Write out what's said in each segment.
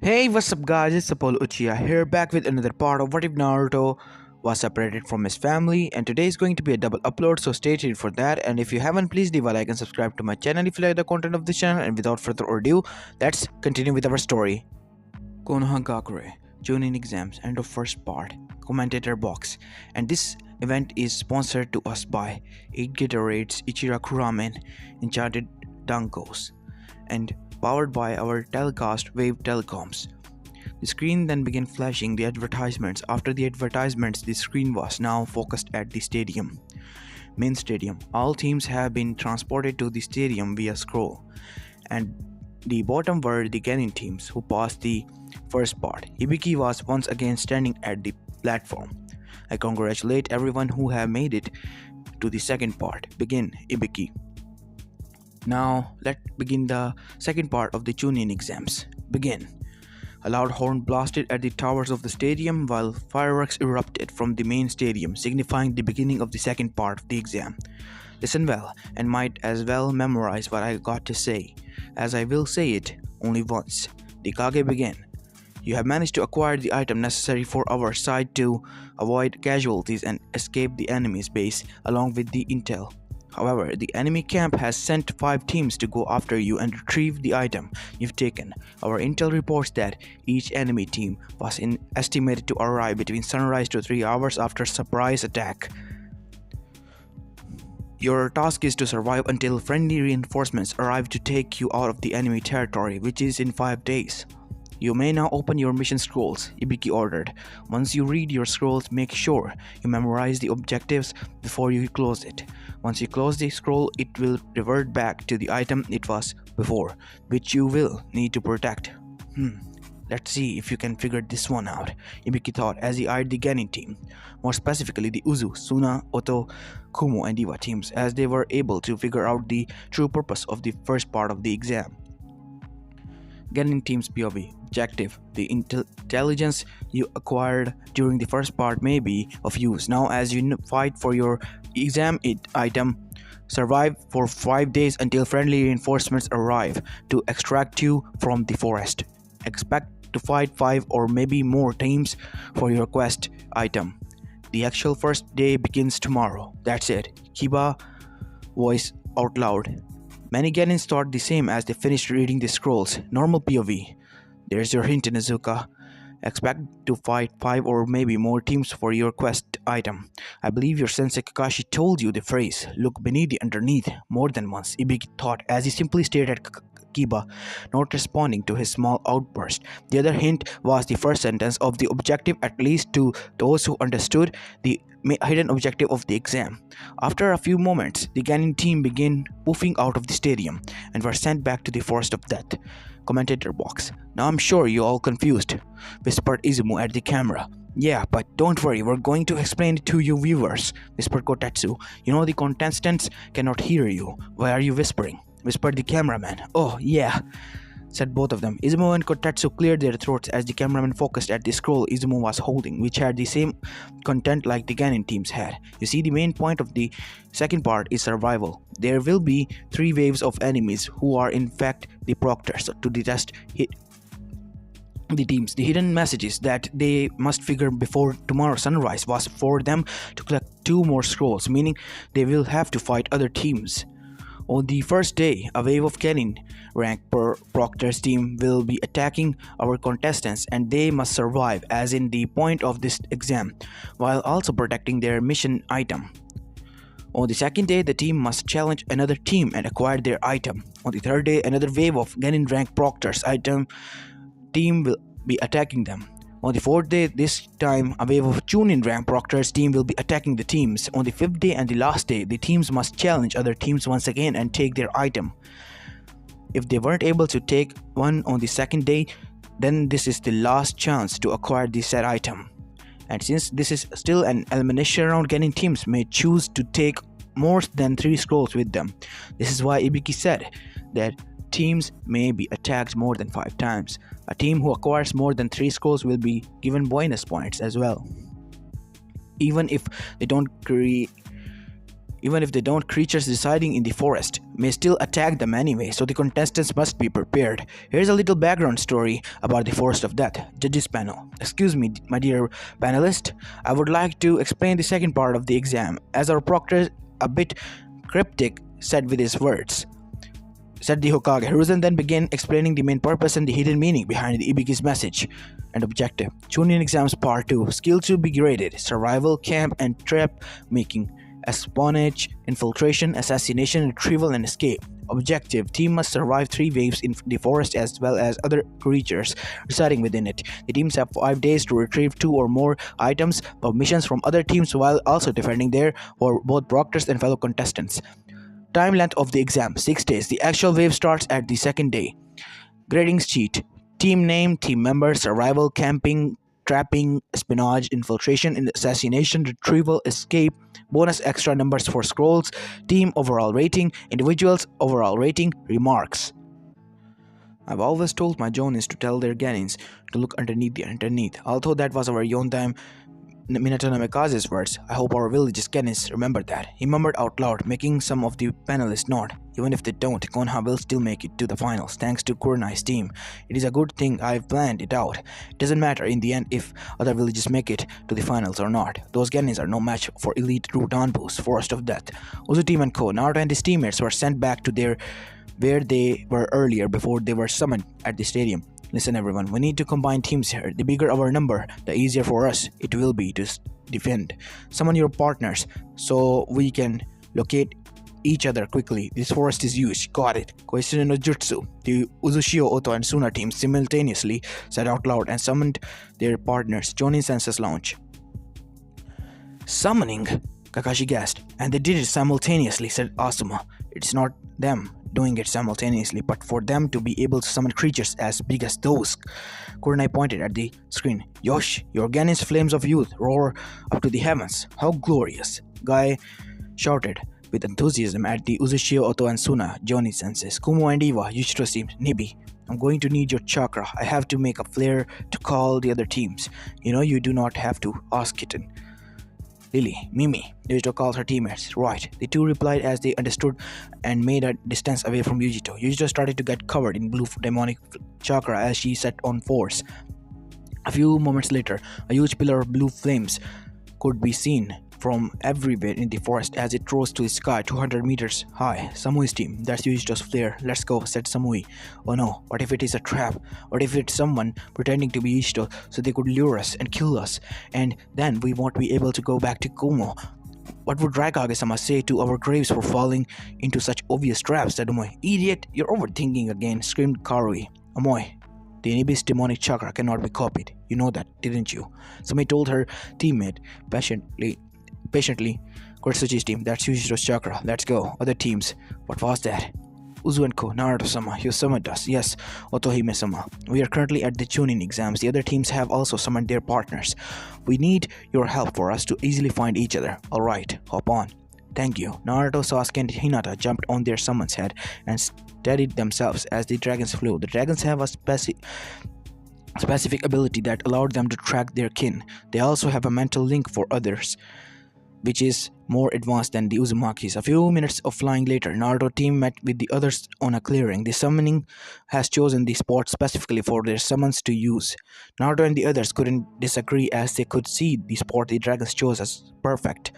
Hey, what's up guys, it's Apollo Uchiha here back with another part of What If Naruto was separated from his family, and today is going to be a double upload, so stay tuned for that. And if you haven't, please leave a like and subscribe to my channel if you like the content of this channel. And without further ado, let's continue with our story. Konoha Gakure, Chunin exams, end of first part, commentator box. And this event is sponsored to us by 8 Gatorades, Ichiraku Ramen, Enchanted Dunkos, and powered by our telecast Wave Telecoms. The screen then began flashing the advertisements. After the advertisements, the screen was now focused at the stadium. Main stadium. All teams have been transported to the stadium via scroll. And the bottom were the Genin teams who passed the first part. Hibiki was once again standing at the platform. I congratulate everyone who have made it to the second part. Begin, Hibiki. Now, let's begin the second part of the Chunin exams. Begin. A loud horn blasted at the towers of the stadium while fireworks erupted from the main stadium, signifying the beginning of the second part of the exam. Listen well, and might as well memorize what I got to say, as I will say it only once. The Kage began. You have managed to acquire the item necessary for our side to avoid casualties and escape the enemy's base, along with the intel. However, the enemy camp has sent 5 teams to go after you and retrieve the item you've taken. Our intel reports that each enemy team was estimated to arrive between sunrise to 3 hours after surprise attack. Your task is to survive until friendly reinforcements arrive to take you out of the enemy territory, which is in 5 days. You may now open your mission scrolls, Ibiki ordered. Once you read your scrolls, make sure you memorize the objectives before you close it. Once you close the scroll, it will revert back to the item it was before, which you will need to protect. Let's see if you can figure this one out, Ibiki thought as he eyed the Genin team, more specifically the Uzu, Suna, Oto, Kumo, and Iwa teams, as they were able to figure out the true purpose of the first part of the exam. Genin team's POV. Objective. The intelligence you acquired during the first part may be of use now as you fight for your exam item. Survive for 5 days until friendly reinforcements arrive to extract you from the forest. Expect to fight 5 or maybe more teams for your quest item. The actual first day begins tomorrow. That's it. Kiba voice out loud. Many Genins thought the same as they finished reading the scrolls. Normal POV. There's your hint, Inuzuka. Expect to fight 5 or maybe more teams for your quest item. I believe your sensei Kakashi told you the phrase, look beneath the underneath, more than once, Ibiki thought as he simply stared at Kiba, not responding to his small outburst. The other hint was the first sentence of the objective, at least to those who understood the hidden objective of the exam. After a few moments, the Genin team began poofing out of the stadium and were sent back to the Forest of Death. Commentator box. Now I'm sure you're all confused, whispered Izumo at the camera. Yeah, but don't worry, we're going to explain it to you viewers, whispered Kotetsu. You know the contestants cannot hear you. Why are you whispering? Whispered the cameraman. Oh, yeah, said both of them. Izumo and Kotetsu cleared their throats as the cameraman focused at the scroll Izumo was holding, which had the same content like the Genin teams had. You see, the main point of the second part is survival. There will be 3 waves of enemies who are in fact the proctors to test the teams. The hidden messages that they must figure before tomorrow sunrise was for them to collect 2 more scrolls, meaning they will have to fight other teams. On the first day, a wave of Genin rank per Proctor's team will be attacking our contestants and they must survive as in the point of this exam, while also protecting their mission item. On the second day, the team must challenge another team and acquire their item. On the third day, another wave of Genin rank Proctor's item team will be attacking them. On the fourth day, this time a wave of Chunin rank Proctor's team will be attacking the teams. On the fifth day and the last day, the teams must challenge other teams once again and take their item. If they weren't able to take one on the second day, then this is the last chance to acquire the said item. And since this is still an elimination round, Genin teams may choose to take more than 3 scrolls with them. This is why Ibiki said that teams may be attacked more than 5 times. A team who acquires more than 3 scrolls will be given bonus points as well, even if they don't Even if they don't, creatures residing in the forest may still attack them anyway, so the contestants must be prepared. Here's a little background story about the Forest of Death. Judges panel. Excuse me, my dear panelist. I would like to explain the second part of the exam, as our proctor, a bit cryptic, said with his words. Said the Hokage. Hiruzen then began explaining the main purpose and the hidden meaning behind the Ibiki's message and objective. Chunin exams part 2. Skill to be graded. Survival, camp, and trap making. Espionage, infiltration, assassination, retrieval, and escape. Objective: team must survive 3 waves in the forest as well as other creatures residing within it. The teams have 5 days to retrieve 2 or more items or missions from other teams while also defending their for both proctors and fellow contestants. Time length of the exam: 6 days. The actual wave starts at the second day. Grading sheet: team name, team member, survival, camping, trapping, espionage, infiltration, assassination, retrieval, escape, bonus extra numbers for scrolls, team overall rating, individuals overall rating, remarks. I've always told my Jonis to tell their Ganins to look underneath. Although that was our Yontime Minato Namikaze's words, I hope our village's Ganins remember that. He murmured out loud, making some of the panelists nod. Even if they don't, Konoha will still make it to the finals, thanks to Kurenai's team. It is a good thing I've planned it out. It doesn't matter in the end if other villages make it to the finals or not. Those Ganins are no match for elite Rudanbu's Forest of Death. Uzu team and Co. Naruto and his teammates were sent back to where they were earlier before they were summoned at the stadium. Listen everyone, we need to combine teams here. The bigger our number, the easier for us it will be to defend. Summon your partners so we can locate each other quickly. This forest is huge. Got it. Question no Jutsu. The Uzushio, Oto, and Suna teams simultaneously said out loud and summoned their partners. Jonin Senses launch. Summoning? Kakashi gasped. And they did it simultaneously, said Asuma. It's not them doing it simultaneously, but for them to be able to summon creatures as big as those. Kurenai pointed at the screen. Yosh, your Ganin's flames of youth roar up to the heavens. How glorious! Guy shouted with enthusiasm at the Uzushio, Oto, and Suna. Johnny senses. Kumo and Iwa, Yushiro seems. Nibi, I'm going to need your chakra. I have to make a flare to call the other teams. You know you do not have to, ask Kitten. Lily, Mimi, Yujito called her teammates. Right, the two replied as they understood and made a distance away from Yujito. Yujito started to get covered in blue demonic chakra as she set on force. A few moments later, a huge pillar of blue flames could be seen from everywhere in the forest as it rose to the sky 200 meters high. Samui's team, that's Yujito's flare. Let's go, said Samui. Oh no, what if it is a trap? What if it's someone pretending to be Yujito so they could lure us and kill us? And then we won't be able to go back to Kumo. What would Raikage-sama say to our graves for falling into such obvious traps? Said Omoi. Idiot, you're overthinking again, screamed Karui. Omoi, the Inibi's demonic chakra cannot be copied. You know that, didn't you? Samui told her teammate patiently. Kurtsuchi's team, that's Yujito's chakra. Let's go. Other teams. What was that? Uzu and Co. Naruto-sama, you summoned us. Yes, Otohime-sama. We are currently at the Chunin exams. The other teams have also summoned their partners. We need your help for us to easily find each other. Alright, hop on. Thank you. Naruto, Sasuke, and Hinata jumped on their summon's head and steadied themselves as the dragons flew. The dragons have a specific ability that allowed them to track their kin. They also have a mental link for others, which is more advanced than the Uzumaki's. A few minutes of flying later, Naruto team met with the others on a clearing. The summoning has chosen the spot specifically for their summons to use. Naruto and the others couldn't disagree as they could see the spot the dragons chose as perfect.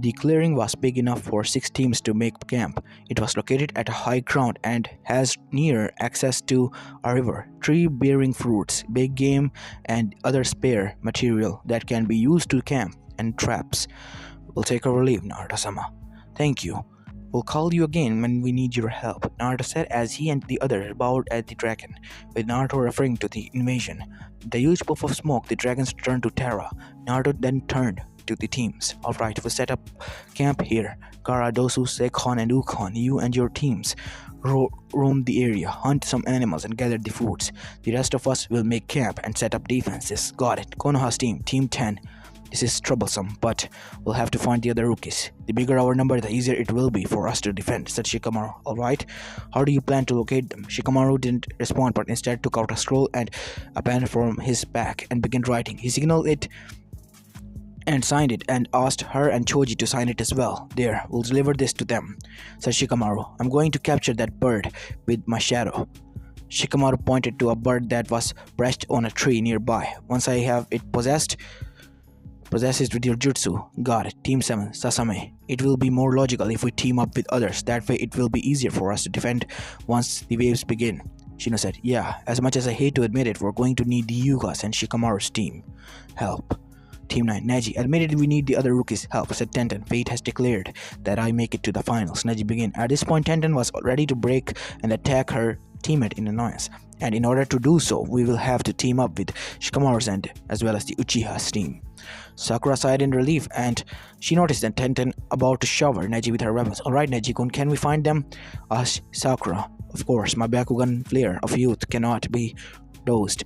The clearing was big enough for 6 teams to make camp. It was located at a high ground and has near access to a river, tree-bearing fruits, big game, and other spare material that can be used to camp and traps. We'll take our leave, Naruto-sama. Thank you. We'll call you again when we need your help, Naruto said as he and the others bowed at the dragon, with Naruto referring to the invasion. The huge puff of smoke, the dragons turned to Terra. Naruto then turned to the teams. Alright, we'll set up camp here. Kara, Dosu, Sekon, and Ukon, you and your teams roam the area, hunt some animals, and gather the foods. The rest of us will make camp and set up defenses. Got it. Konoha's team, Team 10. This is troublesome, but we'll have to find the other rookies. The bigger our number, the easier it will be for us to defend, said Shikamaru. Alright, how do you plan to locate them? Shikamaru didn't respond, but instead took out a scroll and a pen from his back and began writing. He signaled it and signed it and asked her and Choji to sign it as well. There, we'll deliver this to them, said Shikamaru. I'm going to capture that bird with my shadow. Shikamaru pointed to a bird that was perched on a tree nearby. Once I have it possess it with your jutsu. Got it. Team 7, Sasame. It will be more logical if we team up with others. That way it will be easier for us to defend once the waves begin. Shino said, yeah, as much as I hate to admit it, we're going to need the Yuga's and Shikamaru's team. Help. Team 9, Neji. Admittedly, we need the other rookies' help, said Tenten. Fate has declared that I make it to the finals. Neji began. At this point, Tenten was ready to break and attack her teammate in annoyance. And in order to do so, we will have to team up with Shikamaru's end as well as the Uchiha's team. Sakura sighed in relief and she noticed that Tenten about to shower Neji with her weapons. Alright, Neji-kun, can we find them? Asked Sakura. Of course, my Bakugan flare of youth cannot be dosed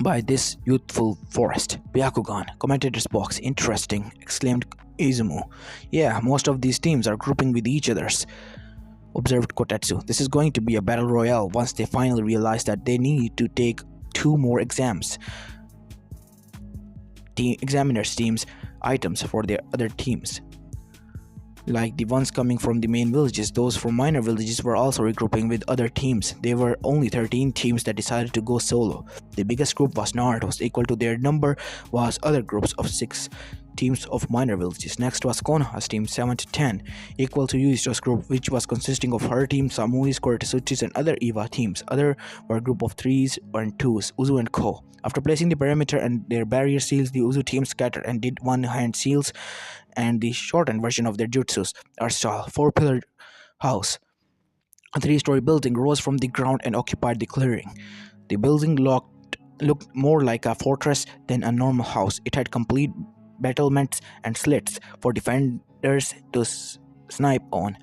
by this youthful forest. Byakugan, commentator's box. Interesting, exclaimed Izumu. Yeah, most of these teams are grouping with each other's, observed Kotetsu. This is going to be a battle royale once they finally realize that they need to take 2 more exams. Examiners teams items for their other teams. Like the ones coming from the main villages, those from minor villages were also regrouping with other teams. There were only 13 teams that decided to go solo. The biggest group was Naruto's. Equal to their number was other groups of 6 teams of minor villages. Next was Konoha's team 7 to 10, equal to Yuichi's group, which was consisting of her team, Samui's, Koretsuchi's, and other Eva teams. Other were a group of 3s and 2s, Uzu and Ko. After placing the perimeter and their barrier seals, the Uzu team scattered and did one-hand seals and the shortened version of their jutsus. Our style, 4-pillared house. A 3-story building rose from the ground and occupied the clearing. The building looked more like a fortress than a normal house. It had complete battlements and slits for defenders to snipe on.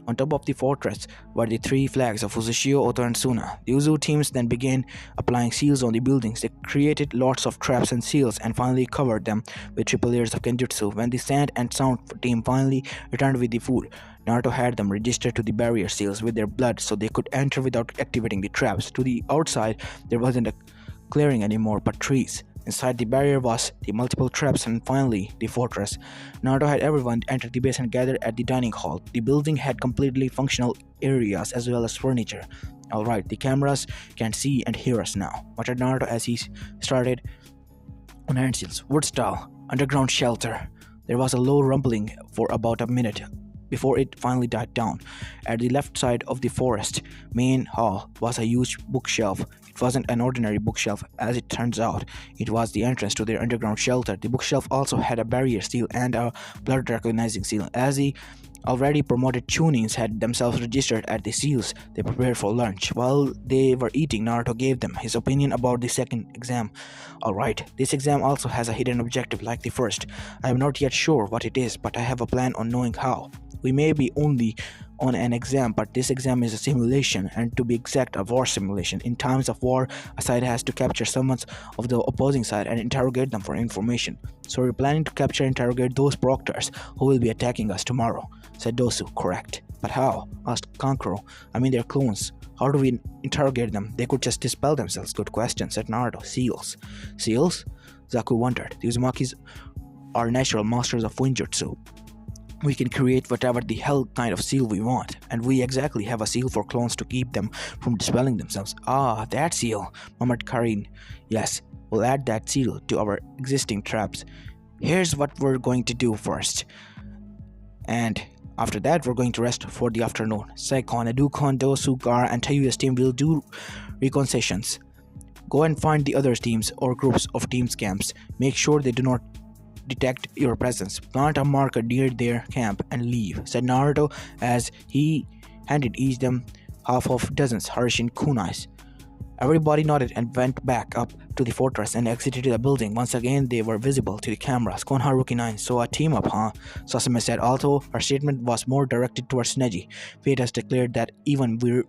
On top of the fortress were the 3 flags of Uzushio, Oto, and Suna. The Uzu teams then began applying seals on the buildings. They created lots of traps and seals and finally covered them with triple layers of Genjutsu. When the Sand and Sound team finally returned with the food, Naruto had them registered to the barrier seals with their blood so they could enter without activating the traps. To the outside, there wasn't a clearing anymore but trees. Inside the barrier was the multiple traps and finally the fortress. Naruto had everyone enter the base and gather at the dining hall. The building had completely functional areas as well as furniture. Alright, the cameras can see and hear us now, muttered Naruto as he started on hand seals. Wood style, underground shelter. There was a low rumbling for about a minute before it finally died down. At the left side of the forest main hall was a huge bookshelf. It wasn't an ordinary bookshelf, as it turns out. It was the entrance to their underground shelter. The bookshelf also had a barrier seal and a blood recognizing seal. As the already promoted Chunins had themselves registered at the seals, they prepared for lunch. While they were eating, Naruto gave them his opinion about the second exam. Alright, this exam also has a hidden objective like the first. I am not yet sure what it is, but I have a plan on knowing how. We may be only on an exam, but this exam is a simulation, and to be exact, a war simulation. In times of war, a side has to capture someone of the opposing side and interrogate them for information. So we're planning to capture and interrogate those proctors who will be attacking us tomorrow, said Dosu. Correct. But how? Asked Kankuro. I mean, they're clones. How do we interrogate them? They could just dispel themselves. Good question, said Naruto. Seals. Seals? Zaku wondered. The Uzumakis are natural masters of Winjutsu. We can create whatever the hell kind of seal we want, and we exactly have a seal for clones to keep them from dispelling themselves. Ah, that seal, murmured Karin. Yes, we'll add that seal to our existing traps. Here's what we're going to do first. And after that, we're going to rest for the afternoon. Saikon, Edukon, Dosu, Gara, and Tayuya's team will do reconnaissance. Go and find the other teams or groups of team camps. Make sure they do not detect your presence. Plant a marker near their camp and leave, said Naruto as he handed each them half of dozens Harishin kunais. Everybody nodded and went back up to the fortress and exited the building. Once again, they were visible to the cameras. Konoha 9, so a team up, huh? Sasame said, although her statement was more directed towards Neji. Fate has declared that even we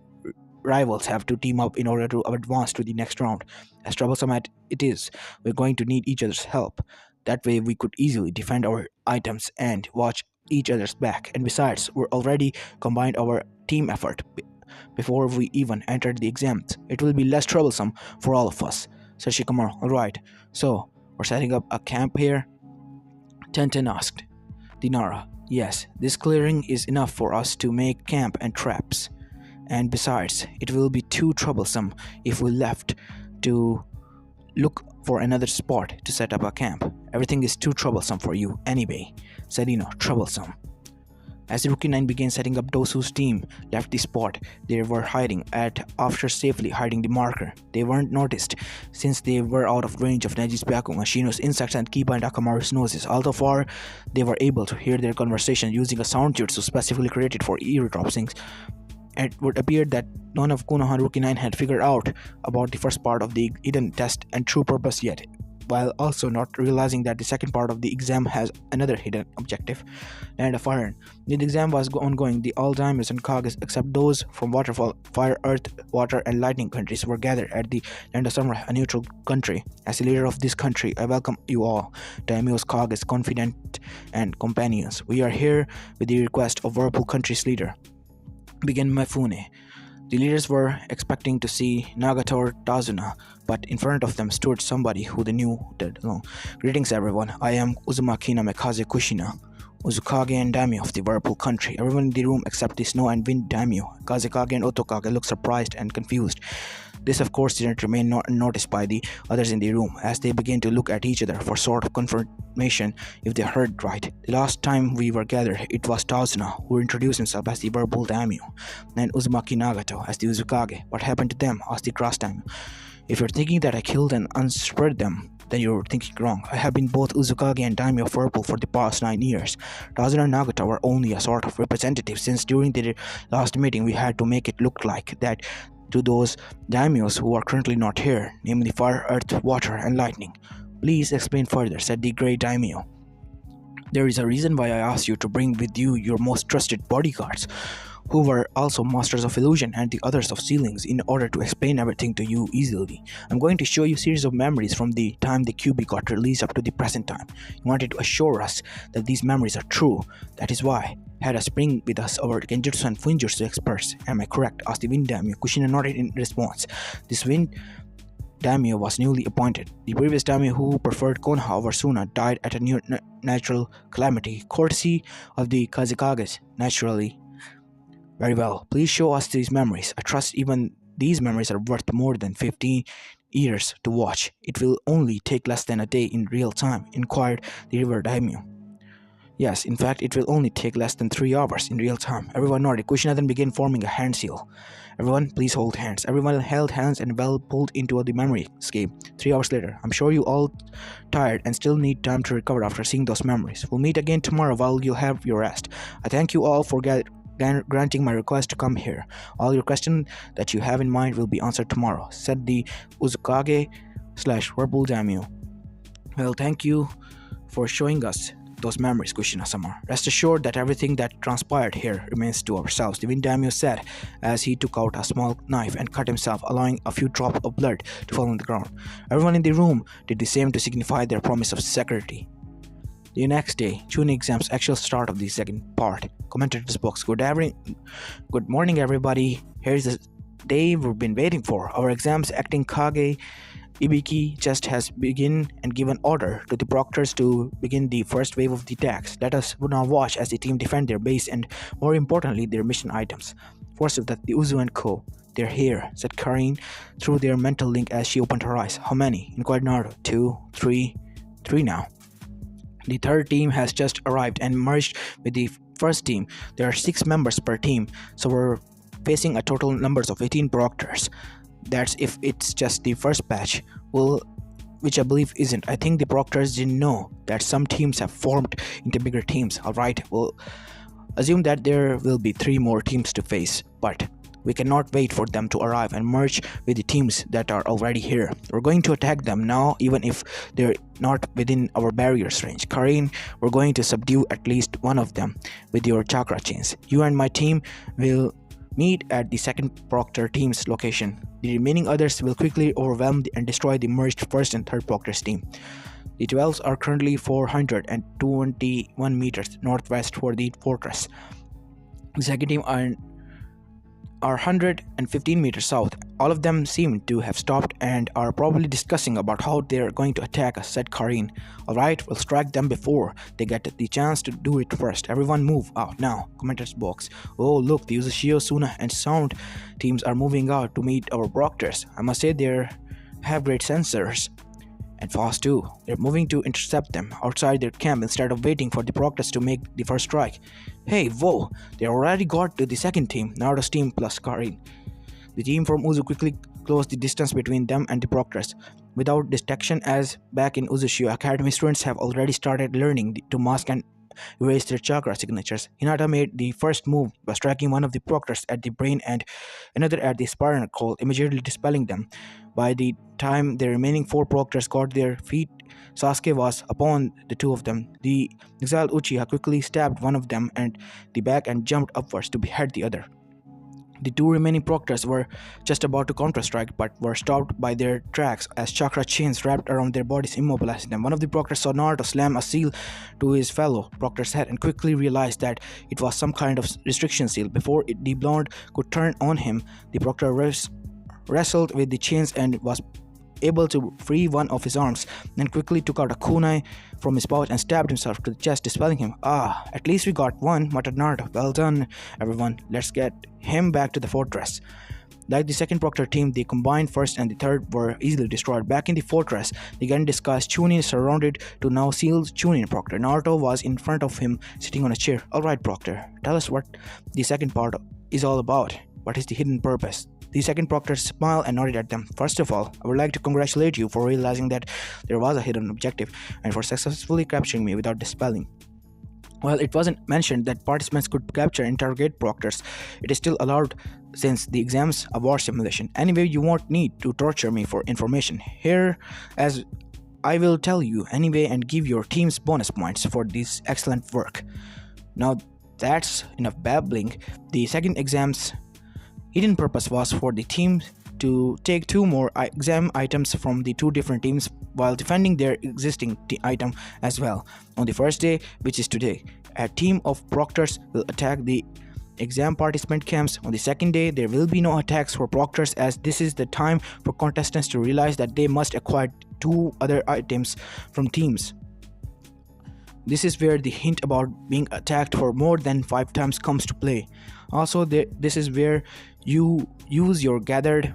rivals have to team up in order to advance to the next round. As troublesome as it is, we're going to need each other's help. That way we could easily defend our items and watch each other's back. And besides, we're already combined our team effort before we even entered the exams. It will be less troublesome for all of us, said Shikamaru. Alright, so we're setting up a camp here. Tenten asked. Dinara, yes, this clearing is enough for us to make camp and traps. And besides, it will be too troublesome if we left to look for another spot to set up a camp. Everything is too troublesome for you anyway, said Ino. Troublesome. As the Rookie 9 began setting up, those whose team left the spot they were hiding at after safely hiding the marker. They weren't noticed since they were out of range of Neji's Byakugan, Shino's insects, and Kiba and Akamaru's noses. Although far, they were able to hear their conversation using a sound jutsu specifically created for eardrop syncs. It would appear that none of Konoha Rookie 9 had figured out about the first part of the hidden test and true purpose yet, while also not realizing that the second part of the exam has another hidden objective, Land of Iron. The exam was ongoing. All daimyos and kages, except those from waterfall, fire, earth, water, and lightning countries, were gathered at the Land of Samurai, a neutral country. As the leader of this country, I welcome you all, daimyos, kages, confidant, and companions. We are here with the request of Whirlpool country's leader, began Mifune. The leaders were expecting to see Nagata or Tazuna, but in front of them stood somebody who they knew dead alone. Greetings everyone, I am Uzumaki Namikaze Kushina, Uzukage and daimyo of the Whirlpool country. Everyone in the room except the Snow and Wind daimyo, Kazekage and Otokage, looked surprised and confused. This of course didn't remain unnoticed by the others in the room, as they began to look at each other for sort of confirmation if they heard right. The last time we were gathered, it was Tazuna who introduced himself as the Whirlpool daimyo, and Uzumaki Nagato as the Uzukage. What happened to them? Asked the Grass daimyo. If you're thinking that I killed and unspread them, then you're thinking wrong. I have been both Uzukage and daimyo of Whirlpool for the past 9 years. Tazuna and Nagata were only a sort of representative, since during the last meeting we had to make it look like that to those daimyos who are currently not here, namely fire, earth, water, and lightning. Please explain further, said the Grey daimyo. There is a reason why I asked you to bring with you your most trusted bodyguards, who were also masters of illusion and the others of ceilings, in order to explain everything to you easily. I'm going to show you a series of memories from the time the QB got released up to the present time. You wanted to assure us that these memories are true. That is why had us bring with us our Genjutsu and Funjutsu experts. Am I correct? Asked the Wind daimyo. Kushina nodded in response. This Wind daimyo was newly appointed. The previous daimyo, who preferred Konoha over Suna, died at a near natural calamity, courtesy of the Kazekages. Naturally. Very well. Please show us these memories. I trust even these memories are worth more than 15 years to watch. It will only take less than a day in real time, inquired the River daimyo. Yes, in fact, it will only take less than 3 hours in real time. Everyone nodded. Kushina then began forming a hand seal. Everyone, please hold hands. Everyone held hands and well pulled into the memory scape. 3 hours later. I'm sure you all tired and still need time to recover after seeing those memories. We'll meet again tomorrow while you have your rest. I thank you all for granting my request to come here. All your questions that you have in mind will be answered tomorrow, said the Uzukage/Whirlpool daimyo. Well, thank you for showing us those memories, Kushina-sama. Rest assured that everything that transpired here remains to ourselves, the Wind daimyo said as he took out a small knife and cut himself, allowing a few drops of blood to fall on the ground. Everyone in the room did the same to signify their promise of security. The next day, tuning exams, actual start of the second part. Commentator's box. Good morning, everybody. Here's the day we've been waiting for. Our exams, acting Kage Ibiki just has begun and given order to the proctors to begin the first wave of the attacks. Let us now watch as the team defend their base and, more importantly, their mission items. First of that, the Uzu and Co. They're here, said Karin through their mental link as she opened her eyes. How many? Inquired Naruto. 2, 3 now. The third team has just arrived and merged with the first team. There are 6 members per team, so we're facing a total numbers of 18 proctors. That's if it's just the first batch. Well, which I believe isn't. I think the proctors didn't know that some teams have formed into bigger teams. Alright, we'll assume that there will be 3 more teams to face, but we cannot wait for them to arrive and merge with the teams that are already here. We're going to attack them now, even if they're not within our barriers range. Karin, we're going to subdue at least one of them with your chakra chains. You and my team will meet at the second proctor team's location. The remaining others will quickly overwhelm and destroy the merged first and third proctor's team. The 12s are currently 421 meters northwest for the fortress. The second team are 115 meters south. All of them seem to have stopped and are probably discussing about how they're going to attack us, said Karin. Alright, we'll strike them before they get the chance to do it first. Everyone move out now, commenters box. Oh look, the Uchiha, Suna and Sound teams are moving out to meet our proctors. I must say they have great sensors. And fast too. They're moving to intercept them outside their camp instead of waiting for the proctors to make the first strike. Hey, whoa! They already got to the second team, Naruto's team plus Karin. The team from Uzu quickly closed the distance between them and the proctors. Without detection, as back in Uzushio Academy, students have already started learning to mask and erase their chakra signatures. Hinata made the first move by striking one of the proctors at the brain and another at the spinal cord, immediately dispelling them. By the time the remaining four proctors got their feet, Sasuke was upon the two of them. The exiled Uchiha quickly stabbed one of them in the back and jumped upwards to behead the other. The two remaining proctors were just about to counter-strike but were stopped by their tracks as chakra chains wrapped around their bodies immobilizing them. One of the proctors saw Naruto slam a seal to his fellow proctor's head and quickly realized that it was some kind of restriction seal. Before the blonde could turn on him, the proctor wrestled with the chains and was able to free one of his arms, then quickly took out a kunai from his pouch and stabbed himself to the chest, dispelling him. Ah, at least we got one, muttered Naruto. Well done, everyone. Let's get him back to the fortress. Like the second proctor team, the combined first and the third were easily destroyed. Back in the fortress, the again disguised Chunin surrounded to now sealed Chunin proctor. Naruto was in front of him, sitting on a chair. Alright, proctor, tell us what the second part is all about. What is the hidden purpose? The second proctor smiled and nodded at them. First of all, I would like to congratulate you for realizing that there was a hidden objective and for successfully capturing me without dispelling. While it wasn't mentioned that participants could capture and interrogate proctors, it is still allowed since the exam's a war simulation. Anyway, you won't need to torture me for information here, as I will tell you anyway and give your teams bonus points for this excellent work. Now that's enough babbling. The second exam's hidden purpose was for the team to take two more exam items from the two different teams while defending their existing item as well. On the first day, which is today, a team of proctors will attack the exam participant camps. On the second day, there will be no attacks for proctors, as this is the time for contestants to realize that they must acquire two other items from teams. This is where the hint about being attacked for more than 5 times comes to play. Also, this is where you use your gathered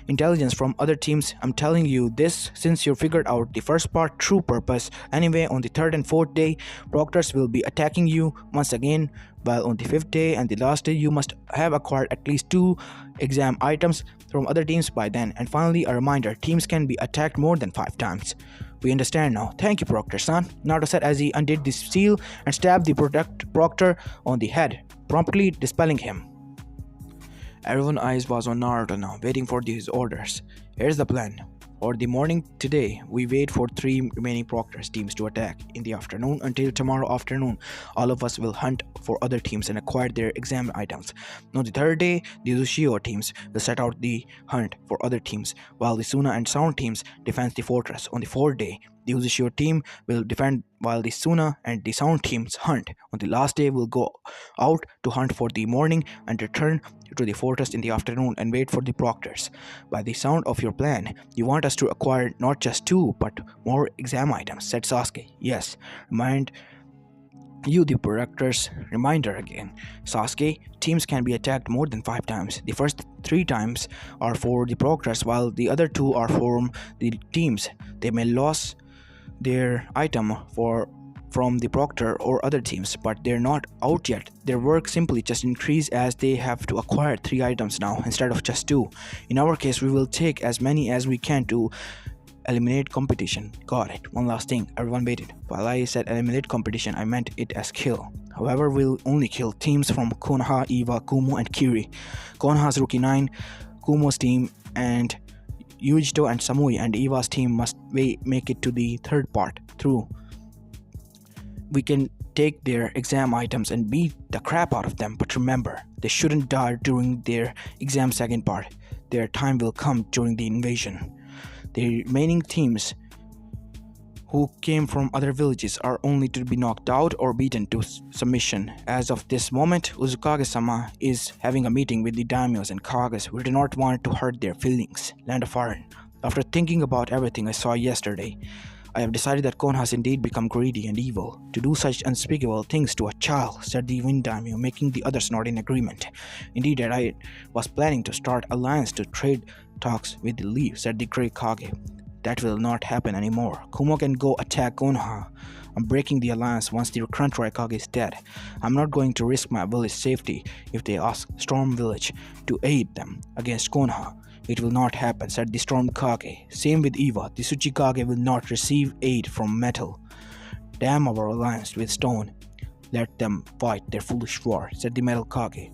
intelligence from other teams. I'm telling you this since you figured out the first part true purpose. Anyway, on the third and fourth day, proctors will be attacking you once again, while on the fifth day and the last day, you must have acquired at least 2 exam items from other teams by then. And finally, a reminder, teams can be attacked more than 5 times. We understand now. Thank you, Proctor-san, Naruto said as he undid the seal and stabbed the proctor on the head, promptly dispelling him. Everyone's eyes was on Naruto now, waiting for his orders. Here's the plan. For the morning today, we wait for 3 remaining proctors teams to attack. In the afternoon until tomorrow afternoon, all of us will hunt for other teams and acquire their exam items. On the third day, the Uchiha teams will set out the hunt for other teams, while the Suna and Sound teams defend the fortress. On the fourth day, the Uchiha team will defend while the Suna and the Sound teams hunt. On the last day, we'll go out to hunt for the morning and return to the fortress in the afternoon and wait for the proctors. By the sound of your plan, you want us to acquire not just 2 but more exam items, said Sasuke. Yes, remind you the proctor's reminder again. Sasuke, teams can be attacked more than 5 times. The first 3 times are for the proctors, while the other 2 are from the teams. They may lose their item from the proctor or other teams, but they're not out yet. Their work simply just increase as they have to acquire 3 items now instead of just 2. In our case, we will take as many as we can to eliminate competition. Got it. One last thing, everyone waited. While I said eliminate competition, I meant it as kill. However, we'll only kill teams from Konoha, Iwa, Kumo, and Kiri. Konoha's Rookie 9, Kumo's team, and Yujito and Samui and Iwa's team must make it to the third part through. We can take their exam items and beat the crap out of them, but remember, they shouldn't die during their exam second part. Their time will come during the invasion. The remaining teams who came from other villages are only to be knocked out or beaten to submission. As of this moment, Uzukage-sama is having a meeting with the daimyos and kages who do not want to hurt their feelings. Land of Iron. After thinking about everything I saw yesterday, I have decided that Konoha has indeed become greedy and evil. To do such unspeakable things to a child, said the Wind Daimyo, making the others nod in agreement. Indeed, that I was planning to start alliance to trade talks with the Leaf, said the Grey Kage. That will not happen anymore. Kumo can go attack Konoha. I'm breaking the alliance once the current Raikage is dead. I'm not going to risk my village safety if they ask Storm Village to aid them against Konoha. It will not happen, said the Storm Kage. Same with Eva. The Tsuchikage will not receive aid from metal. Damn our alliance with stone. Let them fight their foolish war, said the Metal Kage.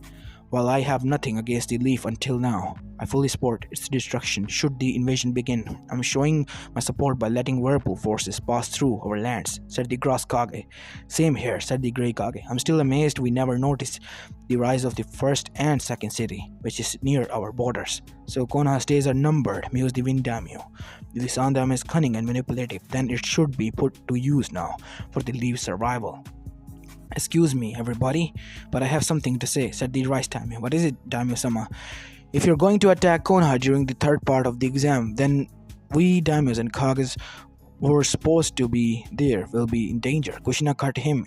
While I have nothing against the Leaf until now, I fully support its destruction should the invasion begin. I'm showing my support by letting Whirlpool forces pass through our lands, said the Grass Kage. Same here, said the Grey Kage. I'm still amazed we never noticed the rise of the first and second city, which is near our borders. So Konoha's days are numbered, mused the Wind Daimyo. If the Sun Daimyo is cunning and manipulative, then it should be put to use now for the Leaf's survival. Excuse me, everybody, but I have something to say, said the Rice Daimyo. What is it, Daimyo-sama? If you're going to attack Konoha during the third part of the exam, then we Daimyos and Kages who were supposed to be there will be in danger. Kushina cut him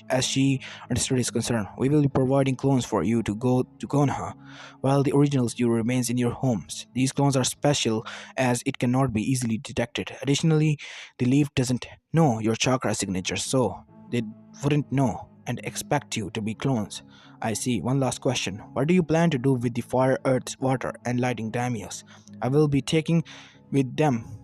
as she understood his concern. We will be providing clones for you to go to Konoha, while the originals you remains in your homes. These clones are special as it cannot be easily detected. Additionally, the Leaf doesn't know your chakra signature, so they wouldn't know and expect you to be clones. I see. One last question. What do you plan to do with the fire, earth, water, and lighting daimyos? I will be taking with them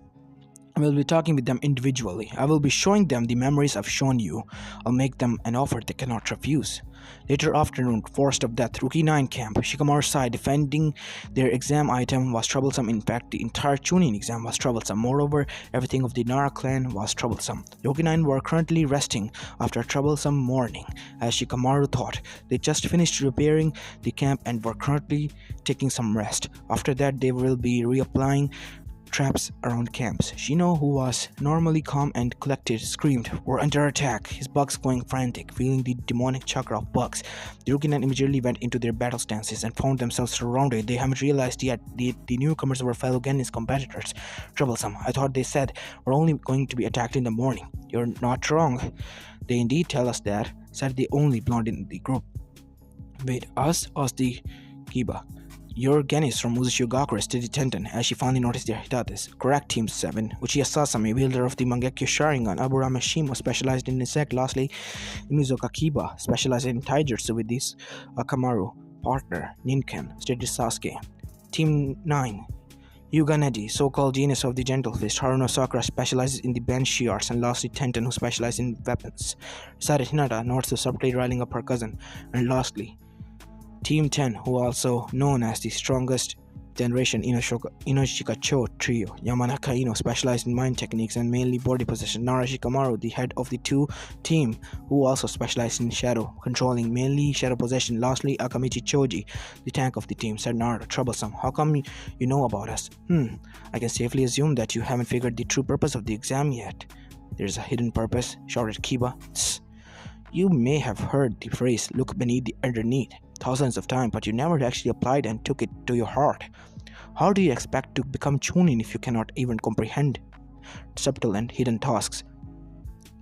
I will be talking with them individually. I will be showing them the memories I've shown you. I'll make them an offer they cannot refuse. Later afternoon, Forest of Death, Rookie 9 camp. Shikamaru's side defending their exam item was troublesome. In fact, the entire Chunin exam was troublesome. Moreover, everything of the Nara clan was troublesome. The Rookie 9 were currently resting after a troublesome morning. As Shikamaru thought, they just finished repairing the camp and were currently taking some rest. After that, they will be reapplying traps around camps. Shino, who was normally calm and collected, screamed, "We're under attack!" His bugs going frantic, feeling the demonic chakra of bugs. The Rukinan immediately went into their battle stances and found themselves surrounded. They haven't realized yet the newcomers were fellow Genin's competitors. Troublesome. I thought they said we're only going to be attacked in the morning. You're not wrong. They indeed tell us that, said the only blonde in the group. Wait, us? Asked the Kiba. Your Genis from Uchiha steady Tenten as she finally noticed their Hitates. Correct, Team 7. Uchiha Sasami, wielder of the Mangekyo Sharingan. Abura Mishima specialized in insect. Lastly, Inuzoka Kiba specialized in taijutsu with this Akamaru partner, Ninken, stated Sasuke. Team 9. Yuga Neji, so-called genius of the Gentle Fist. Haruno Sakura specializes in the Banshee arts, and lastly Tenten, who specializes in weapons. Recited Hinata, North subtly riling up her cousin. And lastly, Team 10, who are also known as the strongest generation Inoshika-cho trio. Yamanaka Ino specialized in mind techniques and mainly body possession. Nara Shikamaru, the head of the two team, who also specialized in shadow controlling, mainly shadow possession. Lastly, Akamichi Choji, the tank of the team, said Naruto. Troublesome. How come you know about us? I can safely assume that you haven't figured the true purpose of the exam yet. There's a hidden purpose, shouted Kiba. Tss. You may have heard the phrase, look beneath the underneath, thousands of times, but you never actually applied and took it to your heart. How do you expect to become Chunin if you cannot even comprehend subtle and hidden tasks?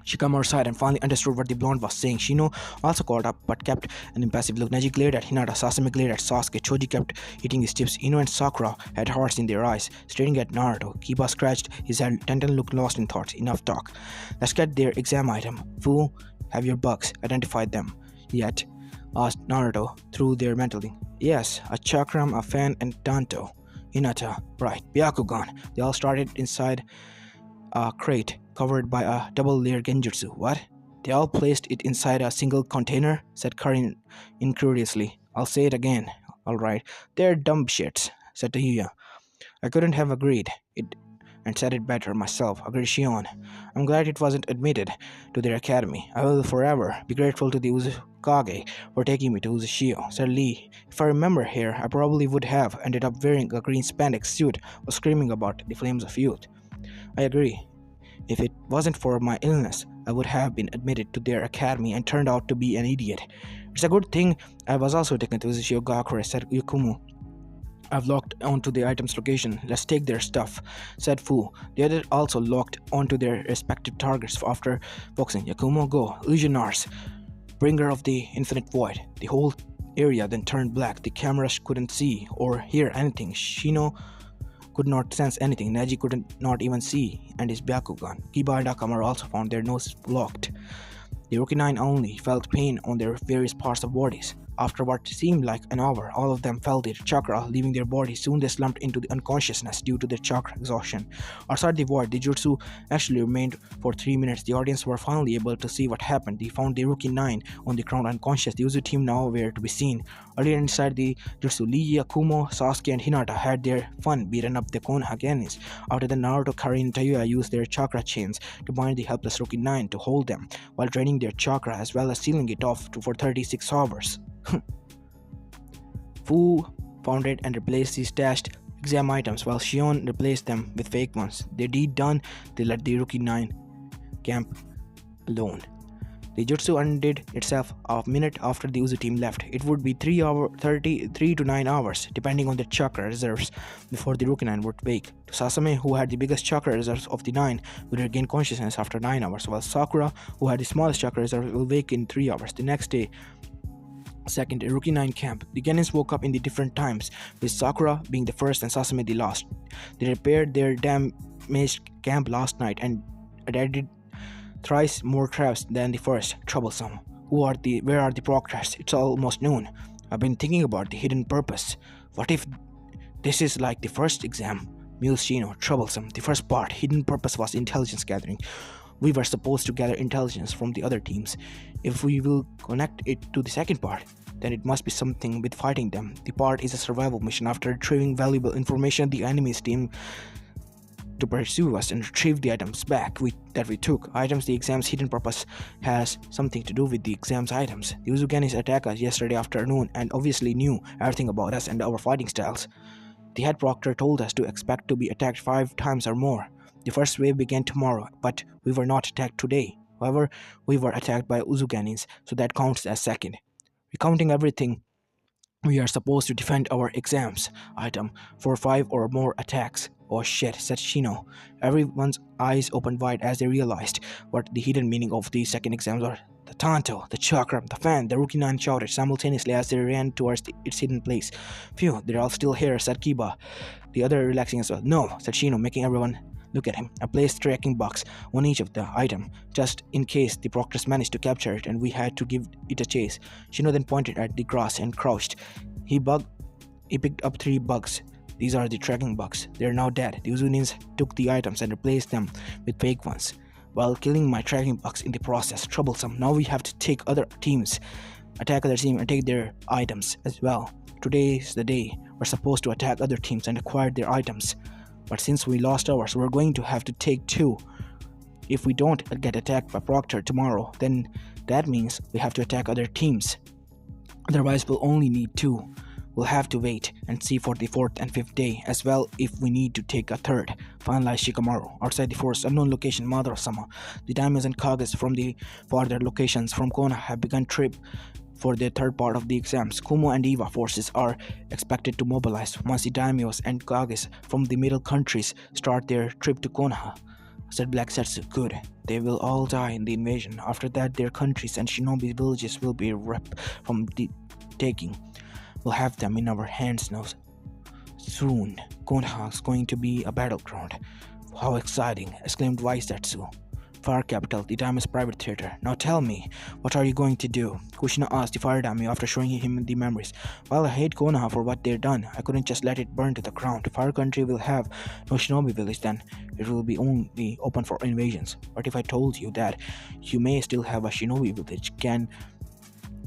Shikamaru sighed and finally understood what the blonde was saying. Shino also caught up but kept an impassive look. Neji glared at Hinata, Sasami glared at Sasuke, Choji kept eating his chips. Ino and Sakura had hearts in their eyes, staring at Naruto. Kiba scratched his head. Tenten looked lost in thoughts. Enough talk. Let's get their exam item. Fool, have your bugs identified them yet? Asked Naruto through their mentally. Yes, a chakram, a fan, and Danto. Hinata, right. Byakugan. They all started inside a crate covered by a double-layer genjutsu. What? They all placed it inside a single container? Said Karin incuriously. I'll say it again. Alright. They're dumb shits, said Tahuya. I couldn't have agreed it and said it better myself, agreed Shion. I'm glad it wasn't admitted to their academy. I will forever be grateful to the Uzukage for taking me to Uzushio, said Lee. If I remember here, I probably would have ended up wearing a green spandex suit or screaming about the flames of youth. I agree. If it wasn't for my illness, I would have been admitted to their academy and turned out to be an idiot. It's a good thing I was also taken to Uchiha," said Yakumo. "I've locked onto the item's location. Let's take their stuff," said Fu. The others also locked onto their respective targets after focusing. "Yakumo, go. Illusionars, bringer of the infinite void." The whole area then turned black. The cameras couldn't see or hear anything. Shino could not sense anything. Neji could not even see, and his Byakugan. Kiba and Akamaru also found their noses blocked. The Rookie Nine only felt pain on their various parts of bodies. After what seemed like an hour, all of them felt their chakra leaving their bodies. Soon they slumped into the unconsciousness due to their chakra exhaustion. Outside the void, the jutsu actually remained for 3 minutes. The audience were finally able to see what happened. They found the Rookie Nine on the ground unconscious. The Uzu team nowhere to be seen. Earlier inside the jutsu, Lee, Akumo, Sasuke, and Hinata had their fun beating up the Konoha Genis. After the Naruto, Karin, and Tayuya used their chakra chains to bind the helpless Rookie Nine to hold them, while draining their chakra as well as sealing it off for 36 hours. Fu found it and replaced the stashed exam items, while Shion replaced them with fake ones. Their deed done, they let the Rookie Nine camp alone. The jutsu undid itself a minute after the Uzu team left. It would be 3 to 9 hours, depending on their chakra reserves, before the Rookie Nine would wake. Sasame, who had the biggest chakra reserves of the 9, would regain consciousness after 9 hours, while Sakura, who had the smallest chakra reserve, will wake in 3 hours. The next day, second, Rookie Nine camp. The Genins woke up in the different times, with Sakura being the first and Sasame the last. They repaired their damaged camp last night and added thrice more crabs than the first. Troublesome. Where are the proctors? It's almost noon. I've been thinking about the hidden purpose. What if this is like the first exam? Mused Shino. Troublesome. The first part, hidden purpose, was intelligence gathering. We were supposed to gather intelligence from the other teams. If we will connect it to the second part, then it must be something with fighting them. The part is a survival mission. After retrieving valuable information, the enemy's team to pursue us and retrieve the items back that we took. Items, the exam's hidden purpose has something to do with the exam's items. The Uzugenis attacked us yesterday afternoon and obviously knew everything about us and our fighting styles. The head proctor told us to expect to be attacked 5 times or more. The first wave began tomorrow, but we were not attacked today. However, we were attacked by Uzugenis, so that counts as second. Recounting everything, we are supposed to defend our exams item for 5 or more attacks. Oh shit, said Shino. Everyone's eyes opened wide as they realized what the hidden meaning of the second exams are. The Tanto, the Chakram, the Fan, the Rookie Nine shouted simultaneously as they ran towards its hidden place. Phew, they're all still here, said Kiba. The other relaxing as well. No, said Shino, making everyone look at him. I placed tracking box on each of the item, just in case the proctors managed to capture it and we had to give it a chase. Shino then pointed at the grass and crouched. He picked up 3 bugs. These are the tracking bugs. They are now dead. The Uzunins took the items and replaced them with fake ones, while killing my tracking bugs in the process. Troublesome. Now we have to take other teams, attack other teams and take their items as well. Today's the day. We're supposed to attack other teams and acquire their items. But since we lost ours, we're going to have to take 2. If we don't get attacked by Proctor tomorrow, then that means we have to attack other teams. Otherwise, we'll only need 2. We'll have to wait and see for the 4th and 5th day as well if we need to take a 3rd, finalized Shikamaru. Outside the forest, unknown location, Madara-sama. The daimyos and kages from the farther locations from Konoha have begun trip for the 3rd part of the exams. Kumo and Eva forces are expected to mobilize once the daimyos and kages from the middle countries start their trip to Konoha, said Black Setsu. Good. They will all die in the invasion. After that, their countries and shinobi villages will be ripped from the taking. We'll have them in our hands now. Soon, Konoha is going to be a battleground. How exciting, exclaimed Waisetsu. Fire Capital, the daimyo's private theater. Now tell me, what are you going to do? Kushina asked the fire daimyo after showing him the memories. While I hate Konoha for what they've done, I couldn't just let it burn to the ground. Fire Country will have no shinobi village then. It will be only open for invasions. What if I told you that you may still have a shinobi village, can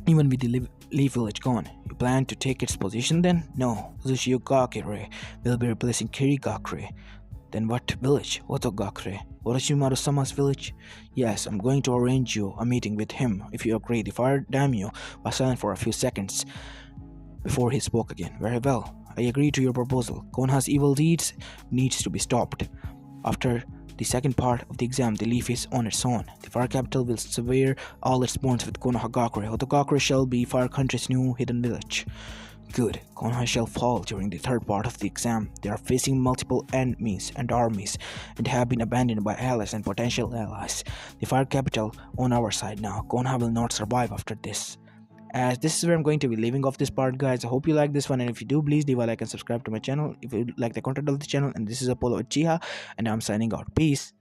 even with the Leaf Village gone? You plan to take its position then? No, Uzushio-gakure will be replacing Kirigakure. Then what village? Otogakure? Orochimaru-sama's village? Yes, I'm going to arrange you a meeting with him, if you agree. The fire daimyo was silent for a few seconds before he spoke again. Very well, I agree to your proposal. Konoha's evil deeds needs to be stopped. After The second part of the exam, the leaf is on its own. The fire capital will sever all its bonds with Konohagakure. Hotogakure shall be fire country's new hidden village. Good. Konoha shall fall during the third part of the exam. They are facing multiple enemies and armies and have been abandoned by allies and potential allies. The fire capital on our side now. Konoha will not survive after this. As this is where I'm going to be leaving off this part, guys. I hope you like this one, and if you do, please leave a like and subscribe to my channel if you like the content of the channel. And this is Apollo Uchiha, and I'm signing out. Peace.